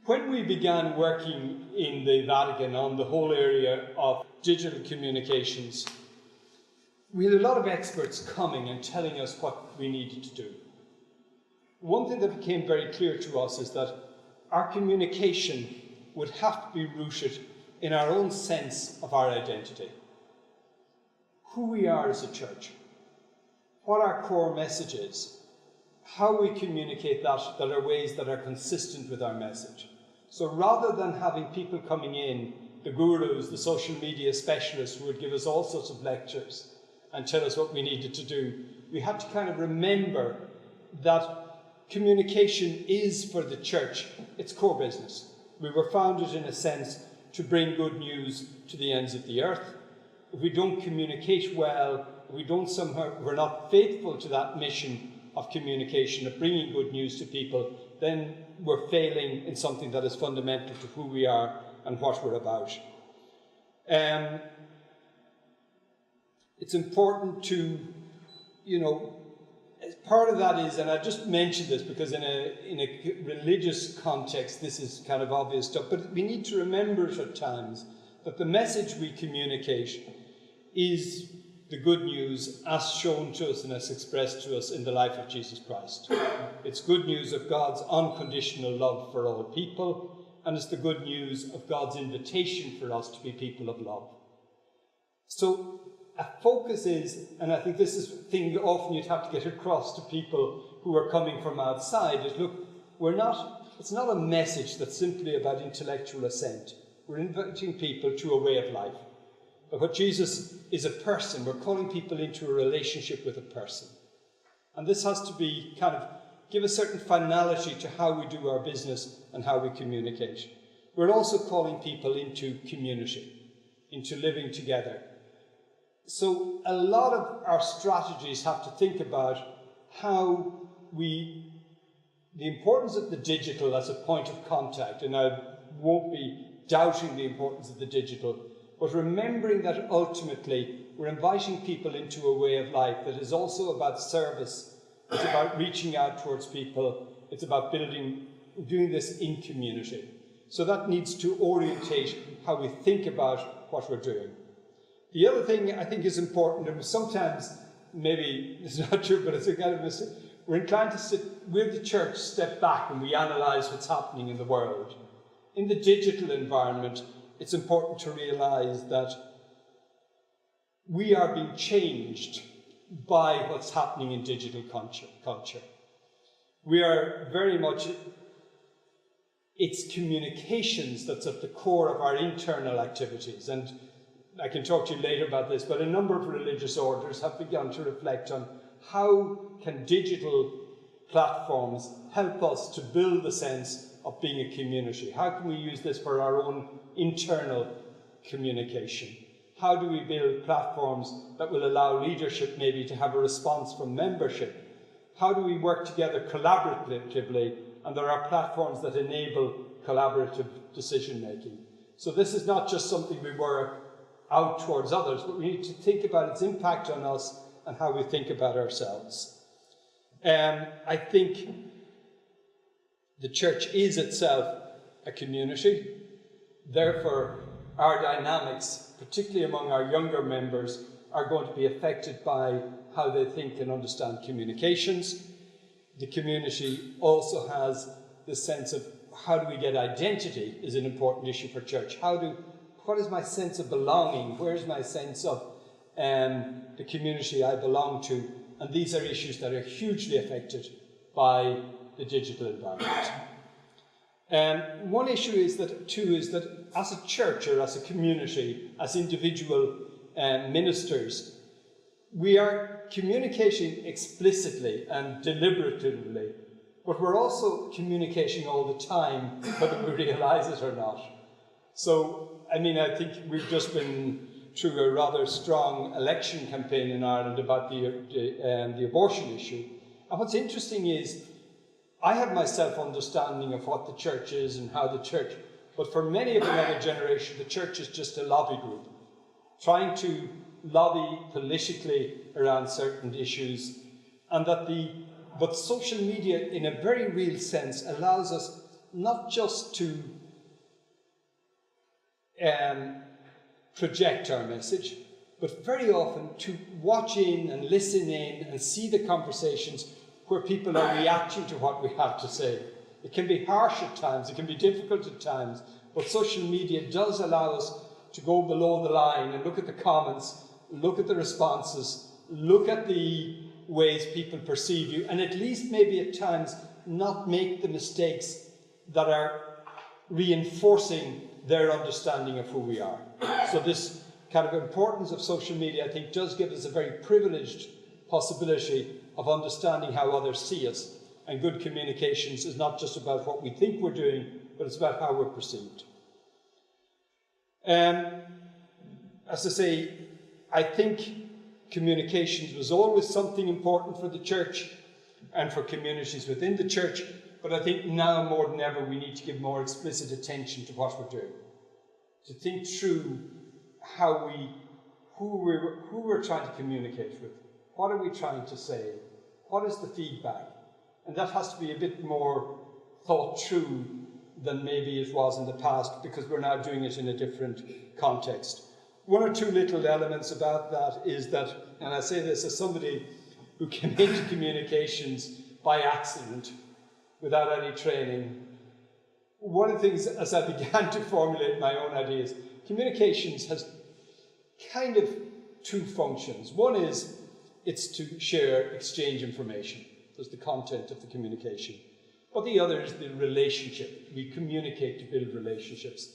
When we began working in the Vatican on the whole area of digital communications, we had a lot of experts coming and telling us what we needed to do. One thing that became very clear to us is that our communication would have to be rooted in our own sense of our identity. Who we are as a church, what our core message is, how we communicate that are ways that are consistent with our message. So rather than having people coming in, the gurus, the social media specialists who would give us all sorts of lectures and tell us what we needed to do, we had to kind of remember that communication is, for the church, its core business. We were founded, in a sense, to bring good news to the ends of the earth. If we don't communicate well, we're not faithful to that mission of communication, of bringing good news to people, then we're failing in something that is fundamental to who we are and what we're about. It's important to, part of that is, and I just mentioned this because in a religious context this is kind of obvious stuff, but we need to remember at times that the message we communicate is the good news as shown to us and as expressed to us in the life of Jesus Christ. It's good news of God's unconditional love for all people, and it's the good news of God's invitation for us to be people of love. So a focus is, and I think this is a thing often you'd have to get across to people who are coming from outside, is look, it's not a message that's simply about intellectual assent. We're inviting people to a way of life. But what Jesus is a person. We're calling people into a relationship with a person. And this has to be give a certain finality to how we do our business and how we communicate. We're also calling people into community, into living together. So a lot of our strategies have to think about how the importance of the digital as a point of contact, and I won't be doubting the importance of the digital, but remembering that ultimately we're inviting people into a way of life that is also about service. It's about reaching out towards people. It's about doing this in community. So that needs to orientate how we think about what we're doing. The other thing I think is important, and sometimes maybe it's not true, but it's a kind of mistake. We're inclined to sit with the church, step back, and we analyse what's happening in the world. In the digital environment, it's important to realise that we are being changed by what's happening in digital culture. We are very much, it's communications that's at the core of our internal activities. And I can talk to you later about this, but a number of religious orders have begun to reflect on how can digital platforms help us to build the sense of being a community. How can we use this for our own internal communication? How do we build platforms that will allow leadership maybe to have a response from membership? How do we work together collaboratively? And there are platforms that enable collaborative decision making. So this is not just something we work out towards others, but we need to think about its impact on us and how we think about ourselves. I think the church is itself a community. Therefore, our dynamics, particularly among our younger members, are going to be affected by how they think and understand communications. The community also has the sense of how do we get identity is an important issue for church. What is my sense of belonging? Where's my sense of the community I belong to? And these are issues that are hugely affected by the digital environment. One issue is that as a church or as a community, as individual ministers, we are communicating explicitly and deliberatively, but we're also communicating all the time, whether we realise it or not. So, I think we've just been through a rather strong election campaign in Ireland about the abortion issue. And what's interesting is, I have my self-understanding of what the church is and how the church, but for many of another generation, the church is just a lobby group, trying to lobby politically around certain issues, and but social media, in a very real sense, allows us not just to project our message, but very often to watch in and listen in and see the conversations where people are reacting to what we have to say. It can be harsh at times, it can be difficult at times, but social media does allow us to go below the line and look at the comments, look at the responses, look at the ways people perceive you, and at least maybe at times not make the mistakes that are reinforcing their understanding of who we are. So this kind of importance of social media, I think, does give us a very privileged possibility of understanding how others see us. And good communications is not just about what we think we're doing, but it's about how we're perceived. As I say, I think communications was always something important for the church and for communities within the church, but I think now more than ever we need to give more explicit attention to what we're doing. To think through who we're trying to communicate with. What are we trying to say? What is the feedback? And that has to be a bit more thought through than maybe it was in the past, because we're now doing it in a different context. One or two little elements about that is that, and I say this as somebody who came into communications by accident, without any training. One of the things, as I began to formulate my own ideas, communications has kind of two functions. One is it's to share, exchange information. There's the content of the communication. But the other is the relationship. We communicate to build relationships.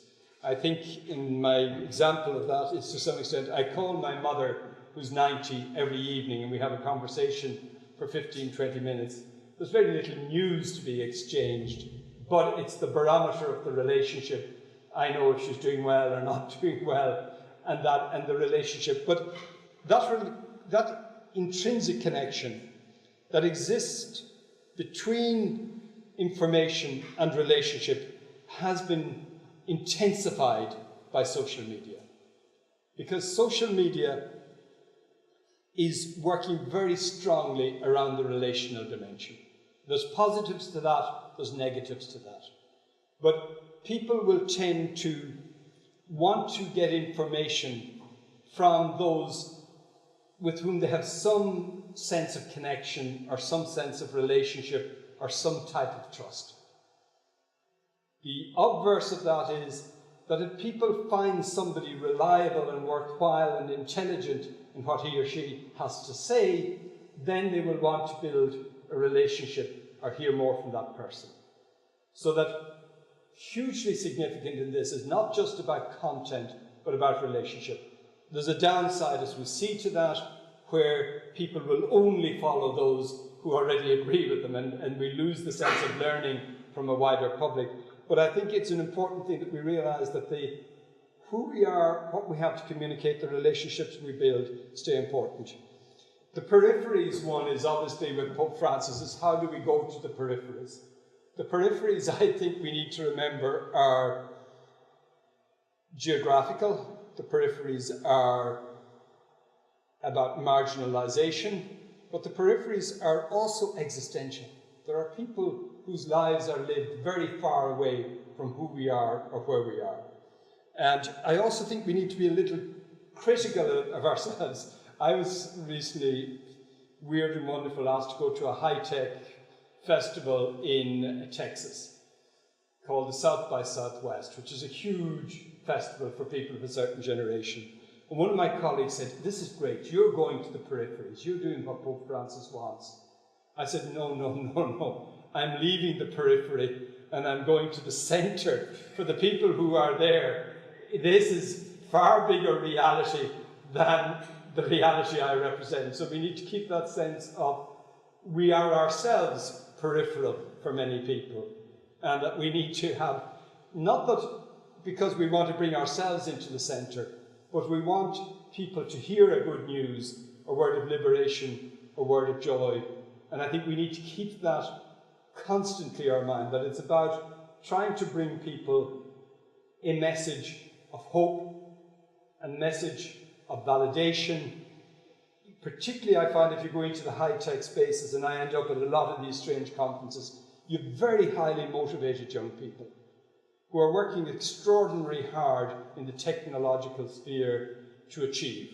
I think in my example of that is, to some extent, I call my mother, who's 90, every evening, and we have a conversation for 15, 20 minutes. There's very little news to be exchanged, but it's the barometer of the relationship. I know if she's doing well or not doing well, and the relationship. But that intrinsic connection that exists between information and relationship has been intensified by social media. Because social media is working very strongly around the relational dimension. There's positives to that, there's negatives to that. But people will tend to want to get information from those with whom they have some sense of connection or some sense of relationship or some type of trust. The obverse of that is that if people find somebody reliable and worthwhile and intelligent in what he or she has to say, then they will want to build a relationship or hear more from that person. So that hugely significant in this is not just about content, but about relationship. There's a downside, as we see to that, where people will only follow those who already agree with them, and we lose the sense of learning from a wider public. But I think it's an important thing that we realise that who we are, what we have to communicate, the relationships we build, stay important. The peripheries one is obviously with Pope Francis, is how do we go to the peripheries? The peripheries, I think we need to remember, are geographical. The peripheries are about marginalisation, but the peripheries are also existential. There are people whose lives are lived very far away from who we are or where we are. And I also think we need to be a little critical of ourselves. I was recently, weird and wonderful, asked to go to a high-tech festival in Texas called the South by Southwest, which is a huge festival for people of a certain generation. And one of my colleagues said, "This is great, you're going to the peripheries, you're doing what Pope Francis wants." I said, no. I'm leaving the periphery and I'm going to the centre for the people who are there. This is far bigger reality than the reality I represent. So we need to keep that sense of we are ourselves peripheral for many people, and that we need to have, not that because we want to bring ourselves into the centre, but we want people to hear a good news, a word of liberation, a word of joy. And I think we need to keep that constantly in our mind, that it's about trying to bring people a message of hope, a message of validation. Particularly I find if you go into the high-tech spaces, and I end up at a lot of these strange conferences, you have very highly motivated young people who are working extraordinarily hard in the technological sphere to achieve.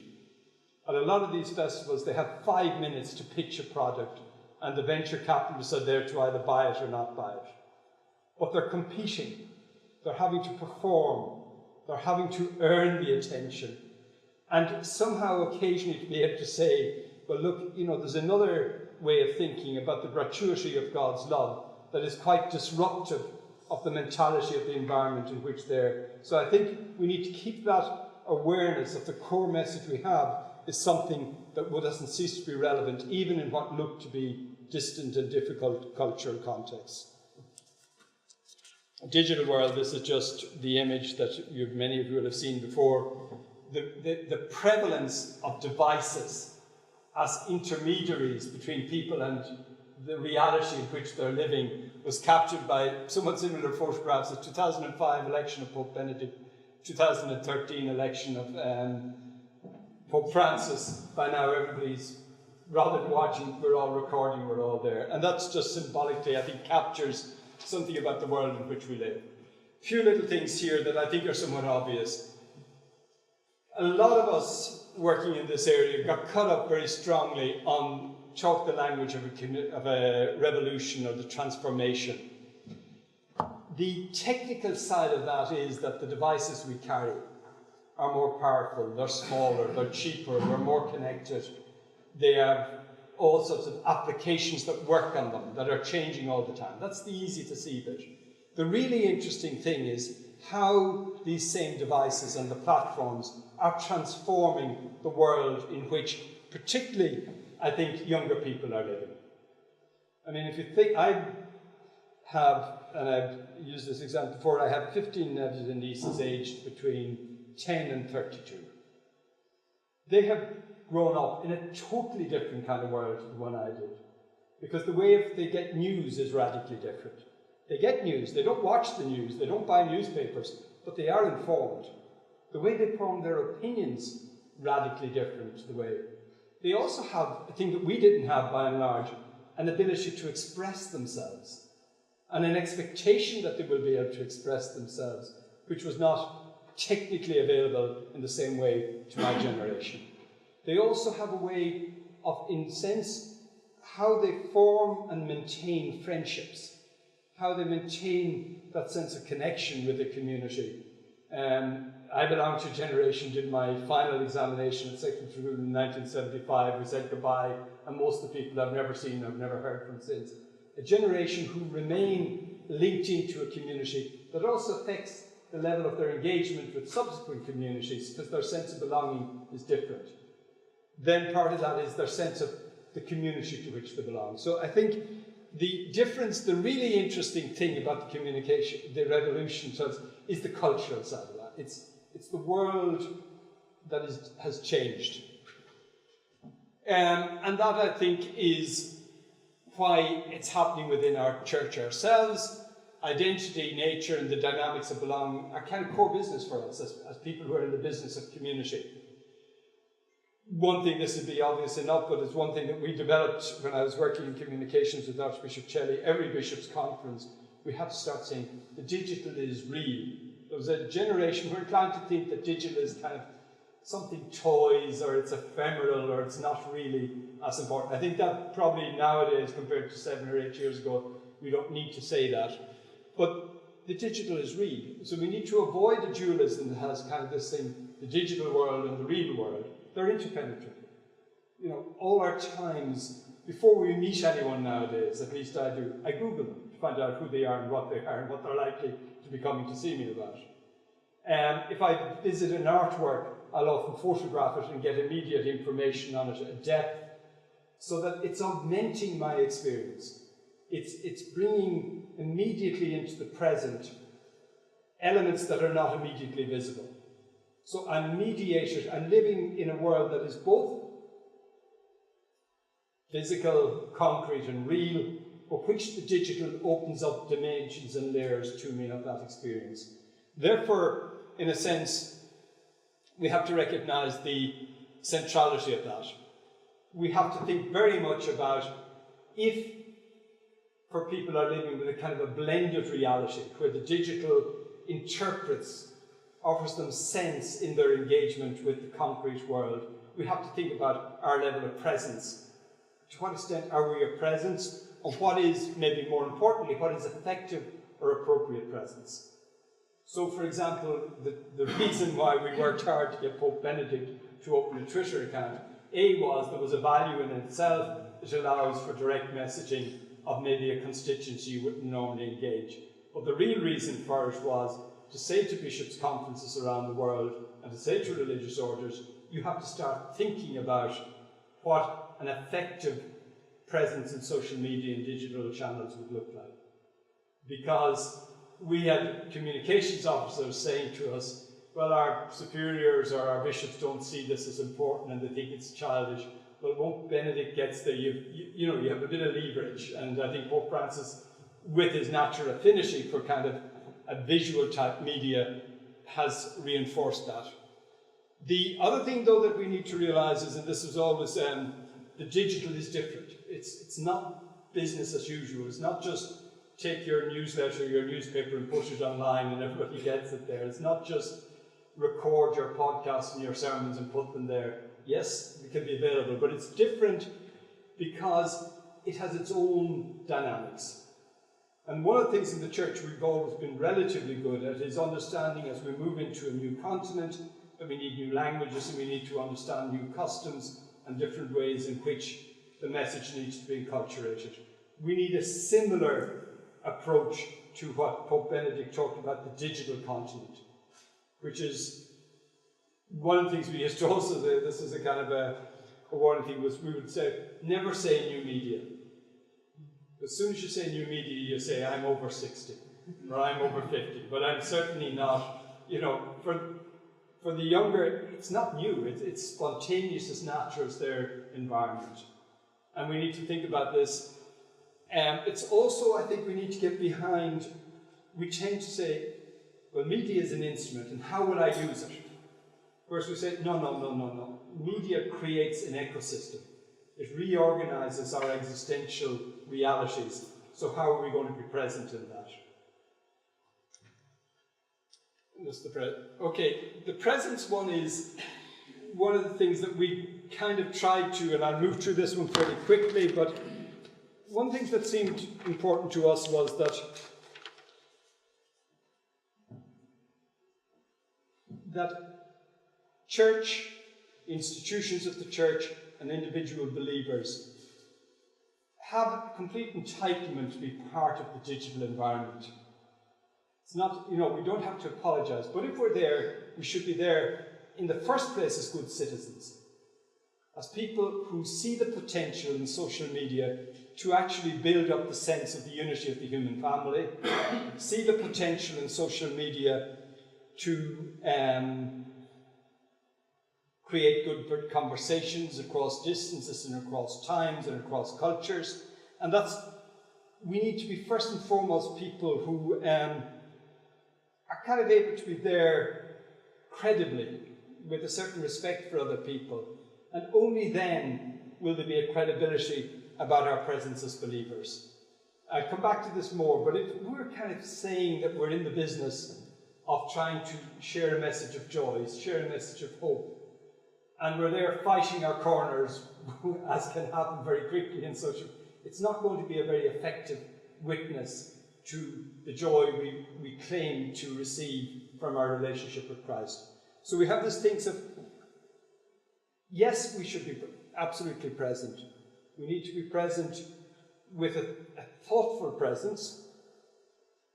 At a lot of these festivals, they have 5 minutes to pitch a product, and the venture capitalists are there to either buy it or not buy it. But they're competing, they're having to perform, they're having to earn the attention, and somehow occasionally to be able to say, well look, there's another way of thinking about the gratuity of God's love that is quite disruptive of the mentality of the environment in which they're. So I think we need to keep that awareness of the core message we have is something that doesn't cease to be relevant, even in what look to be distant and difficult cultural contexts. A digital world, this is just the image that many of you will have seen before. The prevalence of devices as intermediaries between people and the reality in which they're living was captured by somewhat similar photographs. The 2005 election of Pope Benedict, 2013 election of Pope Francis. By now everybody's, rather than watching, we're all recording, we're all there. And that's just symbolically, I think, captures something about the world in which we live. A few little things here that I think are somewhat obvious. A lot of us working in this area got caught up very strongly on talk the language of a revolution or the transformation. The technical side of that is that the devices we carry are more powerful, they're smaller, they're cheaper, we're more connected. They have all sorts of applications that work on them, that are changing all the time. That's the easy to see bit. The really interesting thing is how these same devices and the platforms are transforming the world in which, particularly, I think, younger people are living. I mean, if you think, I have, and I've used this example before, I have 15 nephews and nieces aged between 10 and 32. They have grown up in a totally different kind of world to the one I did. Because the way they get news is radically different. They get news, they don't watch the news, they don't buy newspapers, but they are informed. The way they form their opinions, radically different to the way. They also have a thing that we didn't have by and large, an ability to express themselves, and an expectation that they will be able to express themselves, which was not technically available in the same way to my generation. They also have a way of, in a sense, how they form and maintain friendships, how they maintain that sense of connection with the community. I belong to a generation, did my final examination at secondary school in 1975. We said goodbye, and most of the people I've never seen, I've never heard from since. A generation who remain linked into a community that also affects the level of their engagement with subsequent communities, because their sense of belonging is different. Then part of that is their sense of the community to which they belong. So I think the difference, the really interesting thing about the communication, the revolution, is the cultural side of that. It's the world that has changed. And that, I think, is why it's happening within our church ourselves. Identity, nature, and the dynamics of belonging are kind of core business for us as people who are in the business of community. One thing, this would be obvious enough, but it's one thing that we developed when I was working in communications with Archbishop Celli. Every bishop's conference, we had to start saying, the digital is real. There was a generation who were inclined to think that digital is kind of something toys, or it's ephemeral, or it's not really as important. I think that probably nowadays, compared to 7 or 8 years ago, we don't need to say that. But the digital is real. So we need to avoid the dualism that has kind of this thing, the digital world and the real world. They're interpenetrable. You know, all our times, before we meet anyone nowadays, at least I do, I Google them to find out who they are and what they're likely to be coming to see me about. If I visit an artwork, I'll often photograph it and get immediate information on it, a depth, so that it's augmenting my experience. It's bringing immediately into the present elements that are not immediately visible. So I'm mediated, I'm living in a world that is both physical, concrete and real, but which the digital opens up dimensions and layers to me of that experience. Therefore, in a sense, we have to recognize the centrality of that. We have to think very much about if for people are living with a kind of a blended reality, where the digital interprets, offers them sense in their engagement with the concrete world. We have to think about our level of presence. To what extent are we a presence? Or what is, maybe more importantly, what is effective or appropriate presence? So, for example, the reason why we worked hard to get Pope Benedict to open a Twitter account, was there was a value in itself. It allows for direct messaging of maybe a constituency you wouldn't normally engage. But the real reason for it was to say to bishops' conferences around the world and to say to religious orders, you have to start thinking about what an effective presence in social media and digital channels would look like. Because we had communications officers saying to us, well, our superiors or our bishops don't see this as important and they think it's childish. Well, once Benedict gets there, you have a bit of leverage. And I think Pope Francis, with his natural affinity for kind of a visual type media, has reinforced that. The other thing, though, that we need to realize is, and this is always, the digital is different. It's not business as usual. It's not just take your newsletter, your newspaper and put it online and everybody gets it there. It's not just record your podcasts and your sermons and put them there. Yes, it can be available, but it's different because it has its own dynamics. And one of the things in the church we've always been relatively good at is understanding, as we move into a new continent, that we need new languages and we need to understand new customs and different ways in which the message needs to be enculturated. We need a similar approach to what Pope Benedict talked about, the digital continent, which is one of the things we used to also say, this is a kind of a warning thing, was we would say, never say new media. As soon as you say new media, you say, I'm over 60, or I'm over 50, but I'm certainly not, for the younger, it's not new, it's spontaneous, as natural as their environment. And we need to think about this. It's also, I think we need to get behind, we tend to say, well, media is an instrument, and how will I use it? Whereas we say, no. Media creates an ecosystem. It reorganizes our existential realities. So how are we going to be present in that? The presence one is one of the things that we kind of tried to, and I'll move through this one fairly quickly, but one thing that seemed important to us was that church, institutions of the church, and individual believers have complete entitlement to be part of the digital environment. It's not, we don't have to apologize, but if we're there, we should be there in the first place as good citizens, as people who see the potential in social media to actually build up the sense of the unity of the human family, see the potential in social media to create good conversations across distances and across times and across cultures. And we need to be first and foremost people who are kind of able to be there credibly, with a certain respect for other people. And only then will there be a credibility about our presence as believers. I'll come back to this more, but if we're kind of saying that we're in the business of trying to share a message of joy, share a message of hope, and we're there fighting our corners, as can happen very quickly in social, it's not going to be a very effective witness to the joy we claim to receive from our relationship with Christ. So we have this thing of, yes, we should be absolutely present. We need to be present with a thoughtful presence.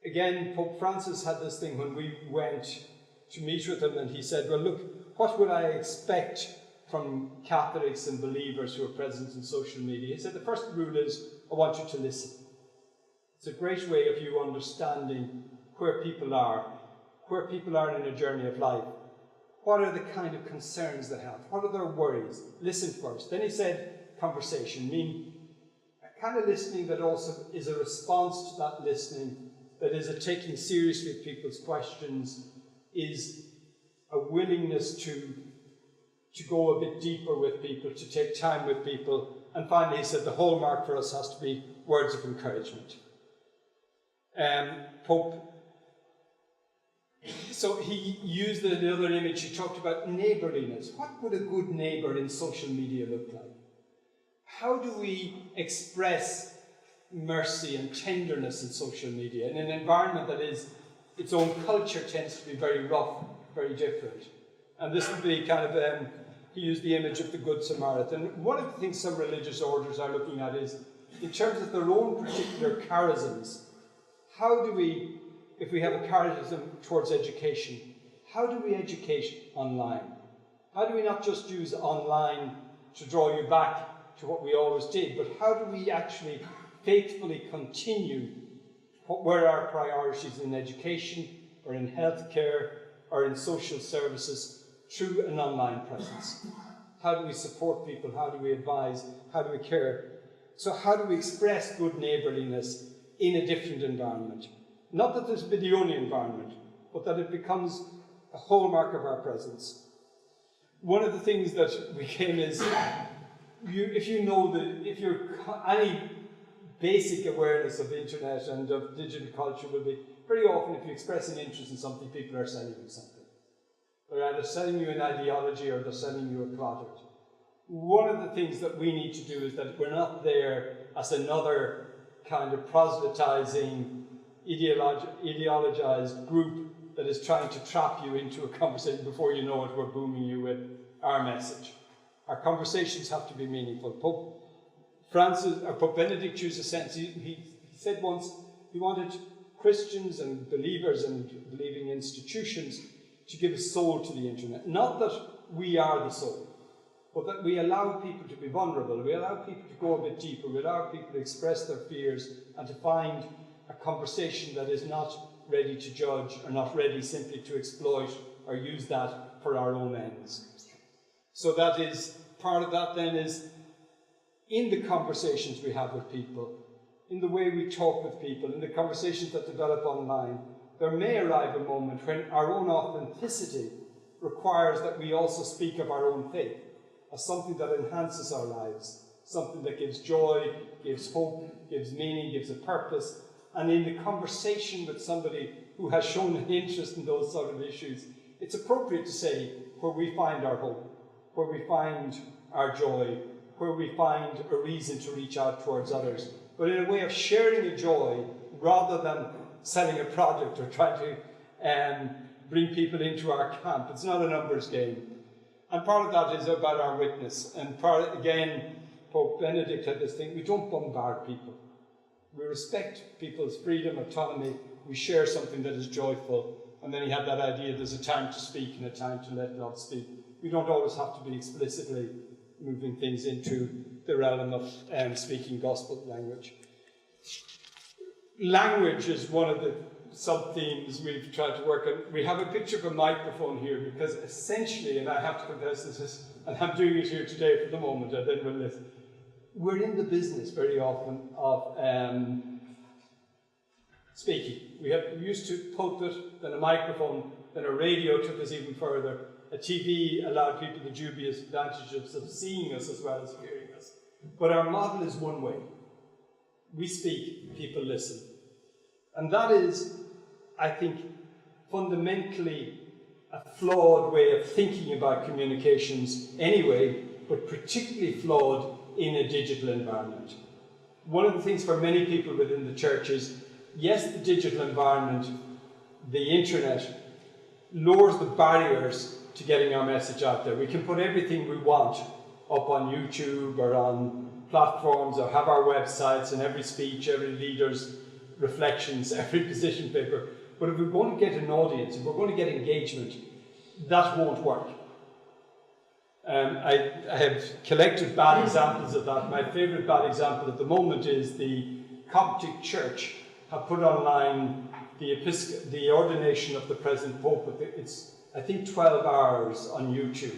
Again, Pope Francis had this thing when we went to meet with him, and he said, well, look, what would I expect from Catholics and believers who are present in social media? He said, the first rule is, I want you to listen. It's a great way of you understanding where people are in a journey of life. What are the kind of concerns they have? What are their worries? Listen first. Then he said, conversation, meaning a kind of listening that also is a response to that listening, that is a taking seriously people's questions, is a willingness to go a bit deeper with people, to take time with people. And finally, he said the hallmark for us has to be words of encouragement. Pope. So he used the other image, he talked about neighbourliness. What would a good neighbour in social media look like? How do we express mercy and tenderness in social media in an environment that is, its own culture tends to be very rough, very different? And this would be kind of, he used the image of the Good Samaritan. One of the things some religious orders are looking at is, in terms of their own particular charisms, how do we, if we have a charism towards education, how do we educate online? How do we not just use online to draw you back to what we always did, but how do we actually faithfully continue what were our priorities in education, or in healthcare, or in social services through an online presence? How do we support people? How do we advise? How do we care? So how do we express good neighbourliness in a different environment? Not that this be the only environment, but that it becomes a hallmark of our presence. One of the things that became is, if you're any basic awareness of the internet and of digital culture will be, very often if you express an interest in something, people are selling you something. They're either selling you an ideology or they're selling you a product. One of the things that we need to do is that we're not there as another kind of proselytizing, ideologized group that is trying to trap you into a conversation. Before you know it, we're booming you with our message. Our conversations have to be meaningful. Pope Benedict used a sentence. He said once he wanted Christians and believers and believing institutions to give a soul to the internet. Not that we are the soul, but that we allow people to be vulnerable. We allow people to go a bit deeper. We allow people to express their fears and to find a conversation that is not ready to judge or not ready simply to exploit or use that for our own ends. So that is, part of that then is in the conversations we have with people, in the way we talk with people, in the conversations that develop online, there may arrive a moment when our own authenticity requires that we also speak of our own faith as something that enhances our lives, something that gives joy, gives hope, gives meaning, gives a purpose. And in the conversation with somebody who has shown an interest in those sort of issues, it's appropriate to say where we find our hope, where we find our joy, where we find a reason to reach out towards others, but in a way of sharing a joy rather than selling a product or trying to bring people into our camp. It's not a numbers game. And part of that is about our witness. And again, Pope Benedict had this thing, we don't bombard people. We respect people's freedom, autonomy. We share something that is joyful. And then he had that idea, there's a time to speak and a time to let love speak. We don't always have to be explicitly moving things into the realm of speaking gospel language. Language is one of the sub-themes we've tried to work on. We have a picture of a microphone here because essentially, and I have to confess this, and I'm doing it here today for the moment, and then we'll listen. We're in the business very often of speaking. We used to pulpit, then a microphone, then a radio took us even further. A TV allowed people the dubious advantages of seeing us as well as hearing us. But our model is one way. We speak, people listen. And that is, I think, fundamentally a flawed way of thinking about communications anyway, but particularly flawed in a digital environment. One of the things for many people within the church is, yes, the digital environment, the internet, lowers the barriers to getting our message out there. We can put everything we want up on YouTube or on platforms or have our websites and every speech, every leader's reflections, every position paper. But if we're going to get an audience, if we're going to get engagement, that won't work. I have collected bad examples of that. My favourite bad example at the moment is the Coptic Church have put online the ordination of the present Pope. It's, I think, 12 hours on YouTube.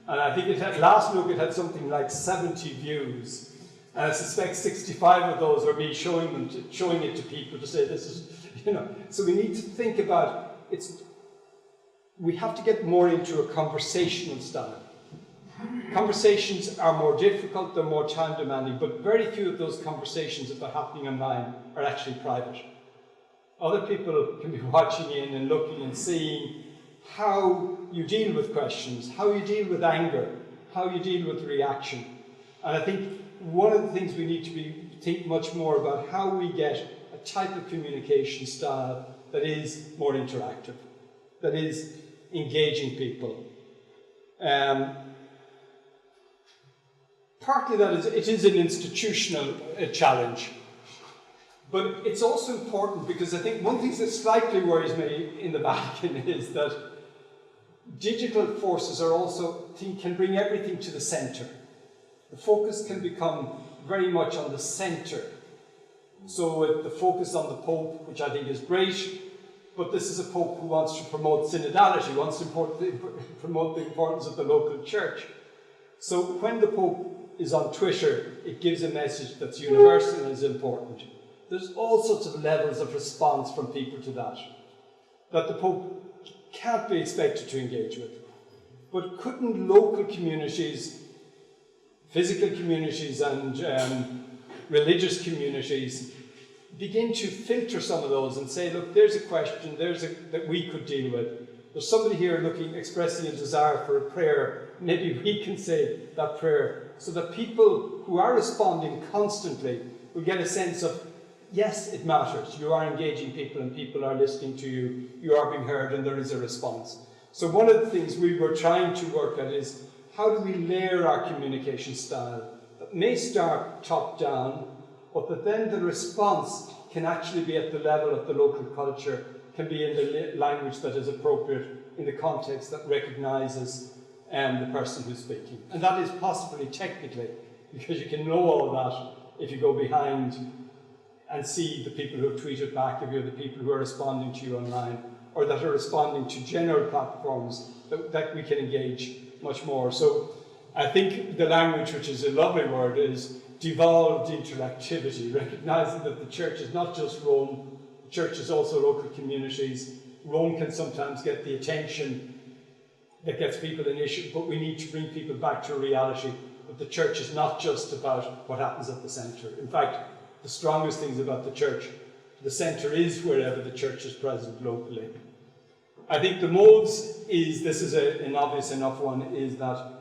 And I think it had, last look, it had something like 70 views. And I suspect 65 of those are me showing it to people to say this is, you know. So we need to think about, we have to get more into a conversational style. Conversations are more difficult, they're more time demanding, but very few of those conversations, if they're happening online, are actually private. Other people can be watching in and looking and seeing how you deal with questions, how you deal with anger, how you deal with reaction. And I think one of the things we need to think much more about how we get a type of communication style that is more interactive, that is engaging people. Partly that is, it is an institutional challenge, but it's also important because I think one thing that slightly worries me in the Vatican is that digital forces are also, can bring everything to the centre. The focus can become very much on the centre. So the focus on the Pope, which I think is great, but this is a Pope who wants to promote synodality, wants to promote the importance of the local church. So when the Pope is on Twitter, it gives a message that's universal and is important. There's all sorts of levels of response from people to that the Pope can't be expected to engage with. But couldn't local communities, physical communities and religious communities begin to filter some of those and say, look, there's a question, that we could deal with. There's somebody here expressing a desire for a prayer. Maybe we can say that prayer so that people who are responding constantly will get a sense of, yes, it matters. You are engaging people and people are listening to you. You are being heard and there is a response. So one of the things we were trying to work at is how do we layer our communication style that may start top down, but that then the response can actually be at the level of the local culture, can be in the language that is appropriate in the context that recognises the person who's speaking. And that is possibly technically, because you can know all that if you go behind and see the people who have tweeted back of you, the people who are responding to you online, or that are responding to general platforms that we can engage much more. So I think the language, which is a lovely word, is devolved interactivity, recognising that the church is not just Rome, the church is also local communities. Rome can sometimes get the attention that gets people an issue, but we need to bring people back to a reality that the church is not just about what happens at the centre. In fact, the strongest things about the church, the centre is wherever the church is present locally. I think the modes this is an obvious enough one, is that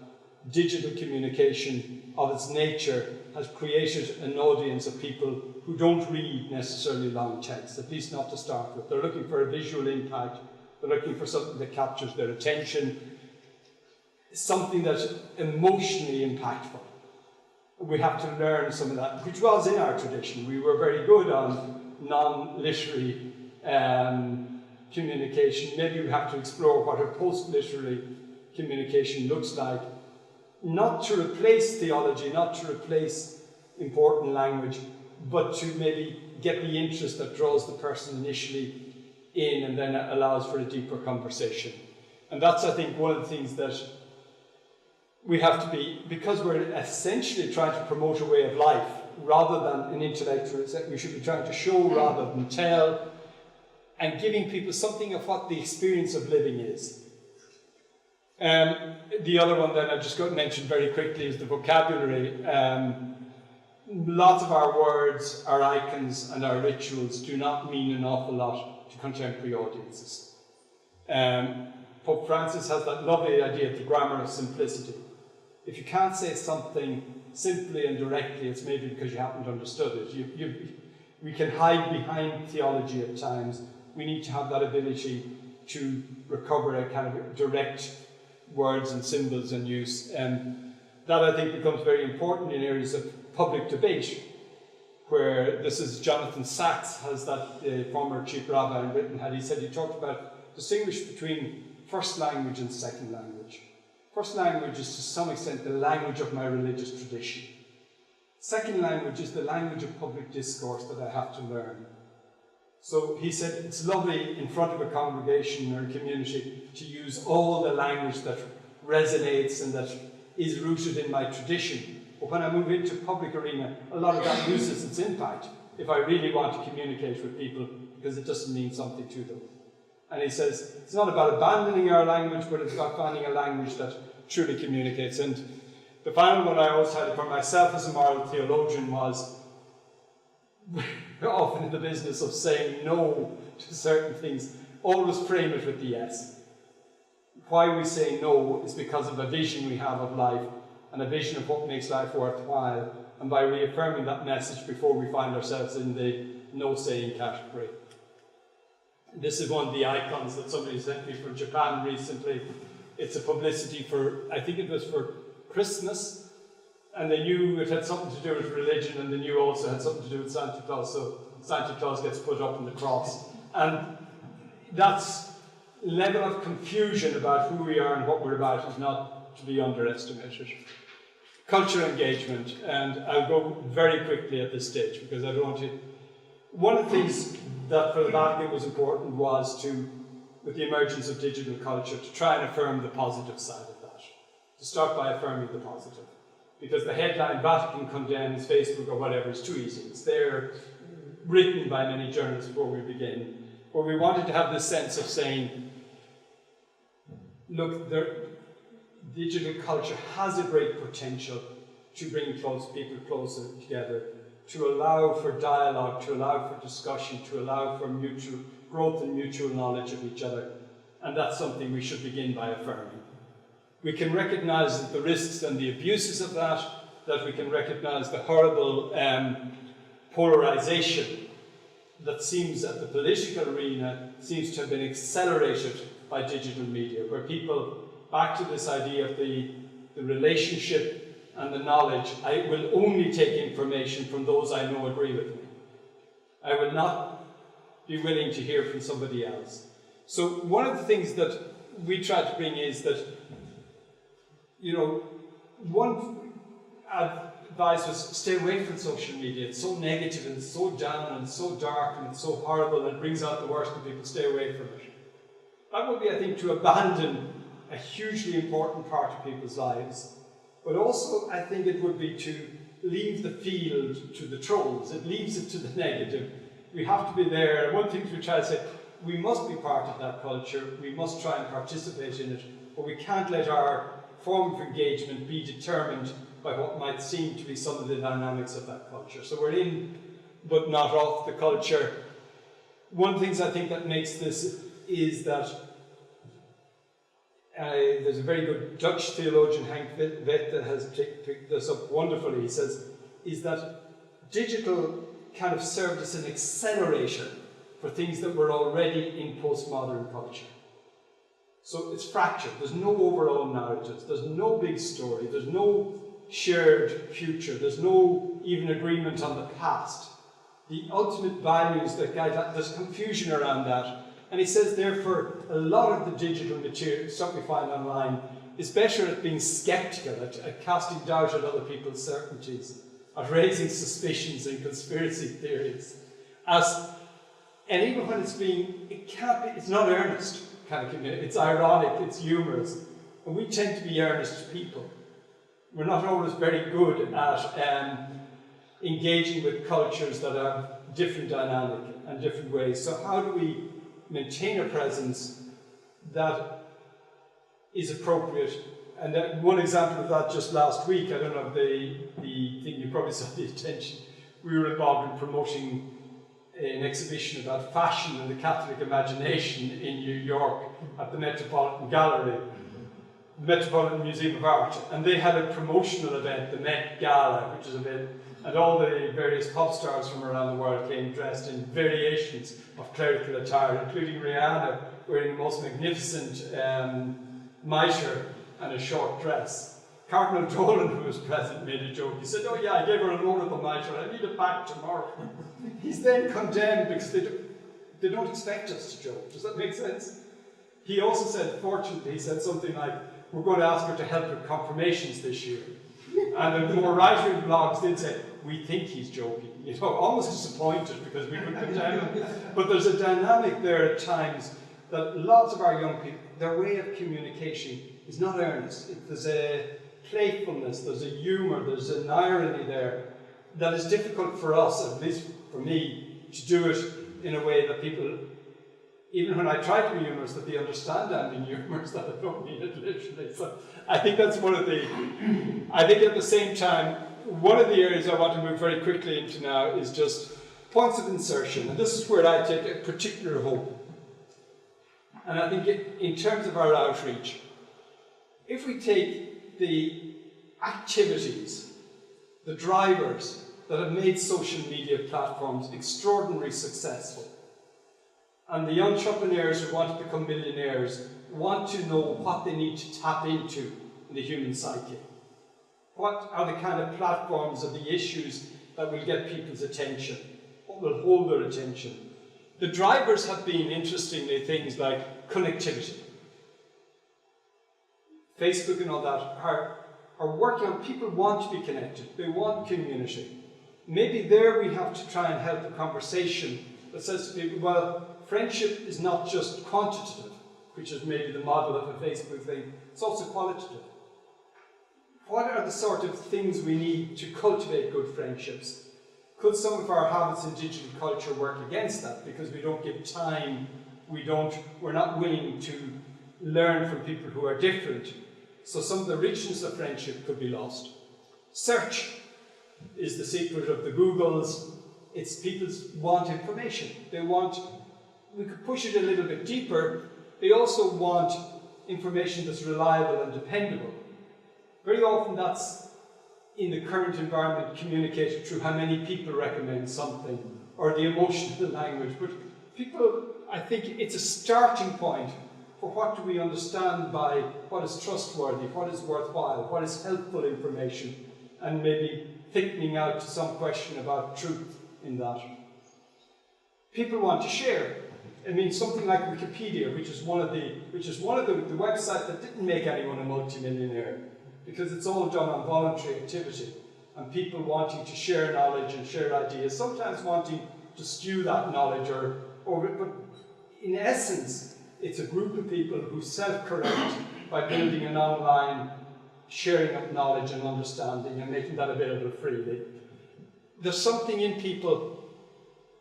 digital communication of its nature has created an audience of people who don't read necessarily long text, at least not to start with. They're looking for a visual impact, they're looking for something that captures their attention, something that's emotionally impactful. We have to learn some of that, which was in our tradition. We were very good on non-literary communication. Maybe we have to explore what a post-literary communication looks like, not to replace theology, not to replace important language, but to maybe get the interest that draws the person initially in and then allows for a deeper conversation. And that's, I think, one of the things that we have to be, because we're essentially trying to promote a way of life rather than an intellectual, we should be trying to show rather than tell, and giving people something of what the experience of living is. The other one that I just got mentioned very quickly is the vocabulary. Lots of our words, our icons and our rituals do not mean an awful lot to contemporary audiences. Pope Francis has that lovely idea of the grammar of simplicity. If you can't say something simply and directly, it's maybe because you haven't understood it. We can hide behind theology at times. We need to have that ability to recover a kind of direct words and symbols and use. And that, I think, becomes very important in areas of public debate, where this is Jonathan Sachs, has that, the former chief rabbi in Britain, he talked about distinguish between first language and second language. First language is to some extent the language of my religious tradition. Second language is the language of public discourse that I have to learn. So he said, it's lovely in front of a congregation or a community to use all the language that resonates and that is rooted in my tradition. But when I move into public arena, a lot of that loses its impact if I really want to communicate with people, because it doesn't mean something to them. And he says, it's not about abandoning our language, but it's about finding a language that truly communicates. And the final one I always had for myself as a moral theologian was, we're often in the business of saying no to certain things. Always frame it with the yes. Why we say no is because of a vision we have of life and a vision of what makes life worthwhile, and by reaffirming that message before we find ourselves in the no-saying category. This is one of the icons that somebody sent me from Japan recently. It's a publicity for, I think it was for Christmas, and they knew it had something to do with religion, and they knew also it had something to do with Santa Claus, so Santa Claus gets put up on the cross. And that's level of confusion about who we are and what we're about is not to be underestimated. Cultural engagement, and I'll go very quickly at this stage because I don't want to. One of the things that for the Vatican was important was to, with the emergence of digital culture, to try and affirm the positive side of that. To start by affirming the positive. Because the headline, Vatican condemns Facebook or whatever, is too easy. It's there, written by many journalists before we begin. But we wanted to have this sense of saying, look, digital culture has a great potential to bring people closer together, to allow for dialogue, to allow for discussion, to allow for mutual growth and mutual knowledge of each other. And that's something we should begin by affirming. We can recognize the risks and the abuses of that we can recognize the horrible polarization that seems at the political arena seems to have been accelerated by digital media, where people, back to this idea of the relationship and the knowledge, I will only take information from those I know agree with me. I will not be willing to hear from somebody else. So one of the things that we try to bring is that, you know, one advice was stay away from social media. It's so negative and so down and so dark and it's so horrible and it brings out the worst in people. Stay away from it. That would be, I think, to abandon a hugely important part of people's lives. But also, I think it would be to leave the field to the trolls. It leaves it to the negative. We have to be there. And one thing we try to say, we must be part of that culture. We must try and participate in it. But we can't let our form of engagement be determined by what might seem to be some of the dynamics of that culture. So we're in, but not off the culture. One of the things I think that makes this is that there's a very good Dutch theologian, Henk Vet, that has picked this up wonderfully. He says, is that digital kind of served as an accelerator for things that were already in postmodern culture. So it's fractured. There's no overall narratives. There's no big story. There's no shared future. There's no even agreement on the past. The ultimate values that guide that, there's confusion around that. And he says, therefore, a lot of the digital material, stuff we find online, is better at being skeptical, at casting doubt at other people's certainties, at raising suspicions and conspiracy theories. And even when it's not earnest kind of community, it's ironic, it's humorous. And we tend to be earnest people. We're not always very good at engaging with cultures that have different dynamic and different ways. So how do we maintain a presence that is appropriate? And one example of that just last week, I don't know if the thing you probably saw the attention, we were involved in promoting an exhibition about fashion and the Catholic imagination in New York at the Metropolitan Gallery, the Metropolitan Museum of Art, and they had a promotional event, the Met Gala, which is an event, and all the various pop stars from around the world came dressed in variations of clerical attire, including Rihanna wearing the most magnificent mitre and a short dress. Cardinal Dolan, who was present, made a joke. He said, "Oh yeah, I gave her a loan of the mitre, I need it back tomorrow." He's then condemned because they don't expect us to joke. Does that make sense? He also said, fortunately, he said something like, "We're going to ask her to help with confirmations this year." And the more right-wing blogs did say, "We think he's joking," you know, almost disappointed because we could condemn him. But there's a dynamic there at times that lots of our young people, their way of communication is not earnest. There's a playfulness, there's a humour, there's an irony there that is difficult for us, at least for me, to do it in a way that people, even when I try to be humorous, that they understand I'm being humorous, that I don't mean it literally. So I think that's one of the, I think at the same time, one of the areas I want to move very quickly into now is just Points of insertion, and this is where I take a particular hope. And I think in terms of our outreach, if we take the activities, the drivers that have made social media platforms extraordinarily successful, and the entrepreneurs who want to become millionaires want to know what they need to tap into in the human psyche. What are the kind of platforms or the issues that will get people's attention? What will hold their attention? The drivers have been, interestingly, things like connectivity. Facebook and all that are working on, people want to be connected, they want community. Maybe there we have to try and help a conversation that says to people, well, friendship is not just quantitative, which is maybe the model of a Facebook thing, it's also qualitative. What are the sort of things we need to cultivate good friendships? Could some of our habits in digital culture work against that because we don't give time, we're not willing to learn from people who are different, so some of the richness of friendship could be lost. Search is the secret of the Googles. It's people want information. We could push it a little bit deeper. They also want information that's reliable and dependable. Very often that's, in the current environment, communicated through how many people recommend something or the emotional language. But people, I think it's a starting point for what do we understand by what is trustworthy, what is worthwhile, what is helpful information, and maybe thickening out to some question about truth in that. People want to share. I mean, something like Wikipedia, which is one of the websites that didn't make anyone a multimillionaire, because it's all done on voluntary activity, and people wanting to share knowledge and share ideas, sometimes wanting to stew that knowledge, but in essence, it's a group of people who self-correct by building an online sharing of knowledge and understanding and making that available freely. There's something in people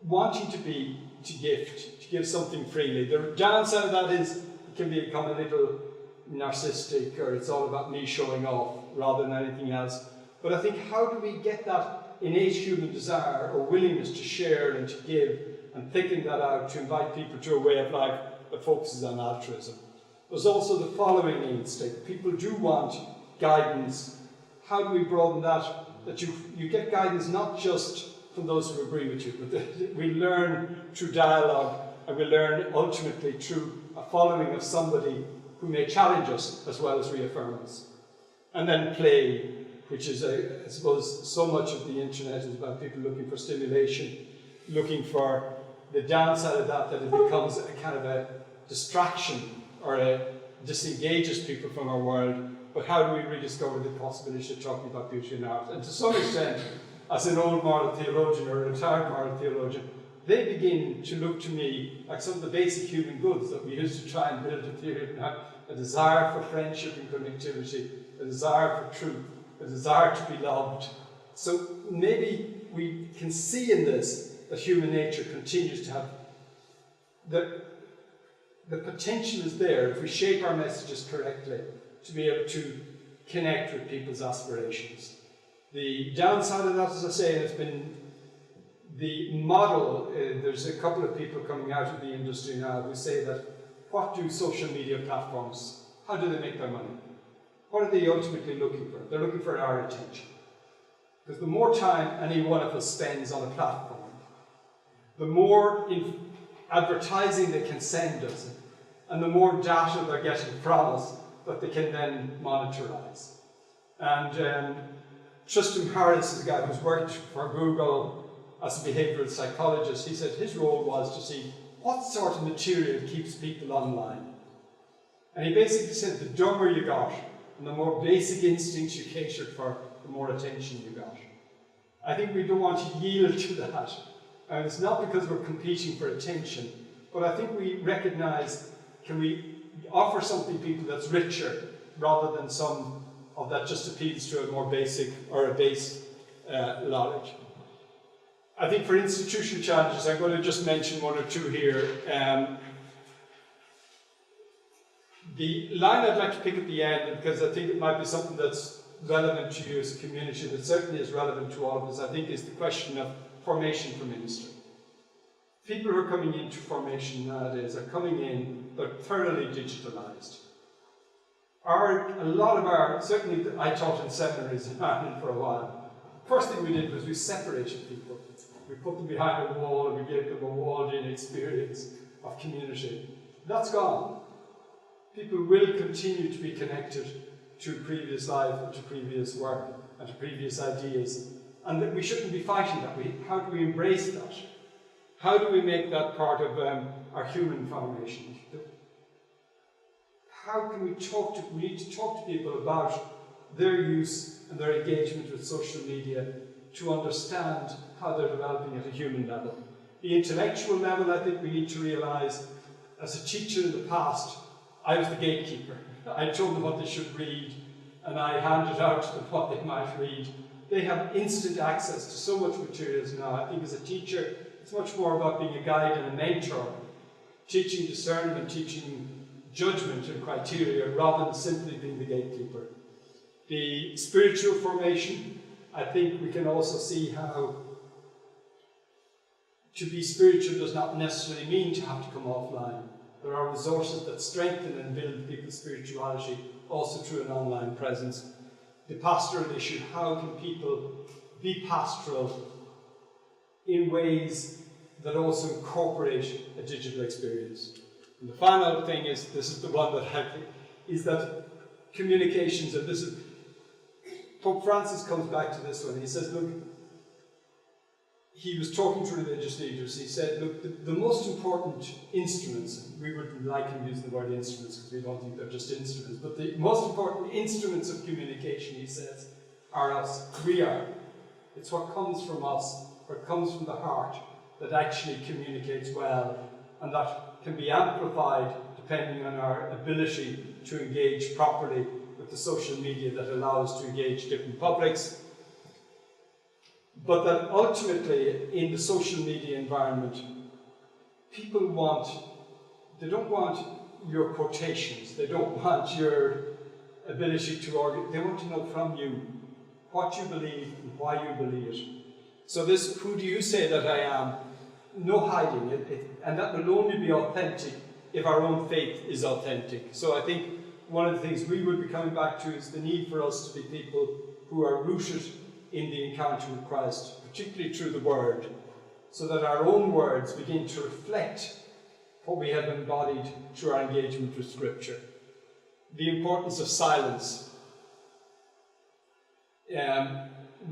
wanting to give something freely. The downside of that is it can become a little narcissistic, or it's all about me showing off rather than anything else. But I think, how do we get that innate human desire or willingness to share and to give, and thinking that out to invite people to a way of life that focuses on altruism? There's also the following instinct. People do want guidance. How do we broaden that? That you get guidance not just from those who agree with you, but that we learn through dialogue, and we learn ultimately through a following of somebody who may challenge us as well as reaffirm us. And then play, which is, I suppose, so much of the internet is about people looking for stimulation, looking for the downside of that it becomes a kind of a distraction, or disengages people from our world. But how do we rediscover the possibility of talking about beauty and art? And to some extent, as an old moral theologian or a retired moral theologian, they begin to look to me like some of the basic human goods that we used to try and build a theory of: a desire for friendship and connectivity, a desire for truth, a desire to be loved. So maybe we can see in this that human nature continues to have the potential is there, if we shape our messages correctly, to be able to connect with people's aspirations. The downside of that, as I say, has been the model. There's a couple of people coming out of the industry now who say that, what do social media platforms, how do they make their money? What are they ultimately looking for? They're looking for our attention. Because the more time any one of us spends on a platform, the more advertising they can send us, and the more data they're getting from us that they can then monetize. And Tristram Harris is a guy who's worked for Google as a behavioral psychologist. He said his role was to see what sort of material keeps people online. And he basically said the dumber you got, and the more basic instincts you catered for, the more attention you got. I think we don't want to yield to that. And it's not because we're competing for attention, but I think we recognize, can we offer something to people that's richer, rather than some of that just appeals to a more basic or a base knowledge. I think for institutional challenges, I'm going to just mention one or two here. The line I'd like to pick at the end, because I think it might be something that's relevant to you as a community, that certainly is relevant to all of us, I think, is the question of formation for ministry. People who are coming into formation nowadays are coming in, they're thoroughly digitalized. Certainly I taught in seminaries in Ireland for a while. First thing we did was we separated people. We put them behind a wall and we gave them a walled-in experience of community. That's gone. People will continue to be connected to previous life and to previous work and to previous ideas. And that we shouldn't be fighting that. How do we embrace that? How do we make that part of our human formation? How can we we need to talk to people about their use and their engagement with social media to understand how they're developing at a human level. The intellectual level, I think we need to realise, as a teacher in the past, I was the gatekeeper. I told them what they should read, and I handed out to them what they might read. They have instant access to so much materials now. I think as a teacher, it's much more about being a guide and a mentor, teaching discernment, teaching judgment and criteria, rather than simply being the gatekeeper. The spiritual formation, I think we can also see how to be spiritual does not necessarily mean to have to come offline. There are resources that strengthen and build people's spirituality, also through an online presence. The pastoral issue, how can people be pastoral in ways that also incorporate a digital experience? And the final thing is, this is the one that I think, is that communications, and this is, Pope Francis comes back to this one. He says, look, he was talking to religious leaders. He said, look, the most important instruments, we wouldn't like him using the word instruments because we don't think they're just instruments, but the most important instruments of communication, he says, are us. We are. It's what comes from us, what comes from the heart, that actually communicates well, and that can be amplified depending on our ability to engage properly with the social media that allows to engage different publics. But that ultimately, in the social media environment, people they don't want your quotations, they don't want your ability to argue, they want to know from you what you believe and why you believe it. So this, who do you say that I am? No hiding, and that will only be authentic if our own faith is authentic. So I think one of the things we would be coming back to is the need for us to be people who are rooted in the encounter with Christ, particularly through the Word, so that our own words begin to reflect what we have embodied through our engagement with Scripture. The importance of silence.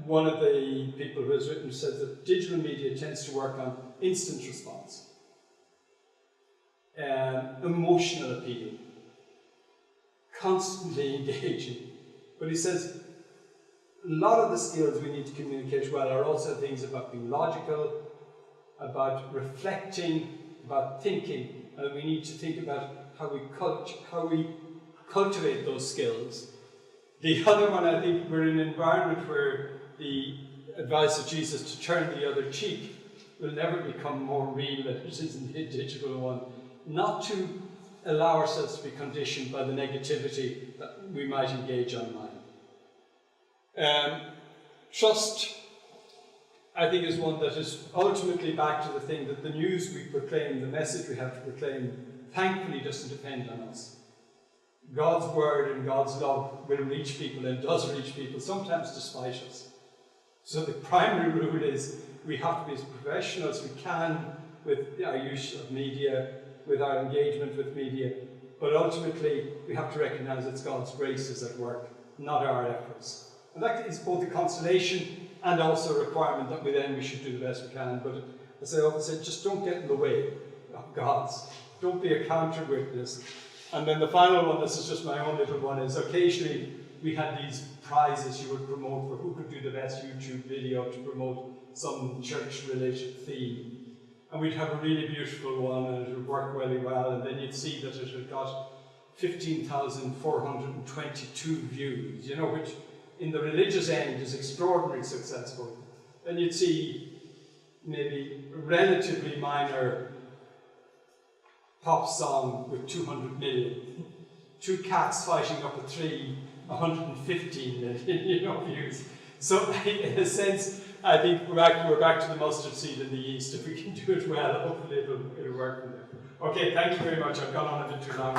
One of the people who has written says that digital media tends to work on instant response, emotional appeal, constantly engaging. But he says a lot of the skills we need to communicate well are also things about being logical, about reflecting, about thinking, and we need to think about how we cultivate those skills. The other one, I think we're in an environment where the advice of Jesus to turn the other cheek will never become more real than it is in the digital one. Not to allow ourselves to be conditioned by the negativity that we might engage online. Trust, I think, is one that is ultimately back to the thing that the news we proclaim, the message we have to proclaim, thankfully doesn't depend on us. God's word and God's love will reach people and does reach people, sometimes despite us. So the primary rule is we have to be as professional as we can with our use of media, with our engagement with media, but ultimately we have to recognise that God's grace is at work, not our efforts. And that is both a consolation and also a requirement that we should do the best we can. But as I often say, just don't get in the way of God's. Don't be a counter-witness. And then the final one, this is just my own little one, is occasionally we had these prizes you would promote for who could do the best YouTube video to promote some church-related theme. And we'd have a really beautiful one and it would work really well, and then you'd see that it had got 15,422 views, which in the religious end is extraordinarily successful. Then you'd see maybe a relatively minor pop song with 200 million. Two cats fighting up a tree, 115 million, views. So in a sense, I think we're back to the mustard seed and the yeast. If we can do it well, hopefully it'll work from there. Okay, thank you very much. I've gone on a bit too long.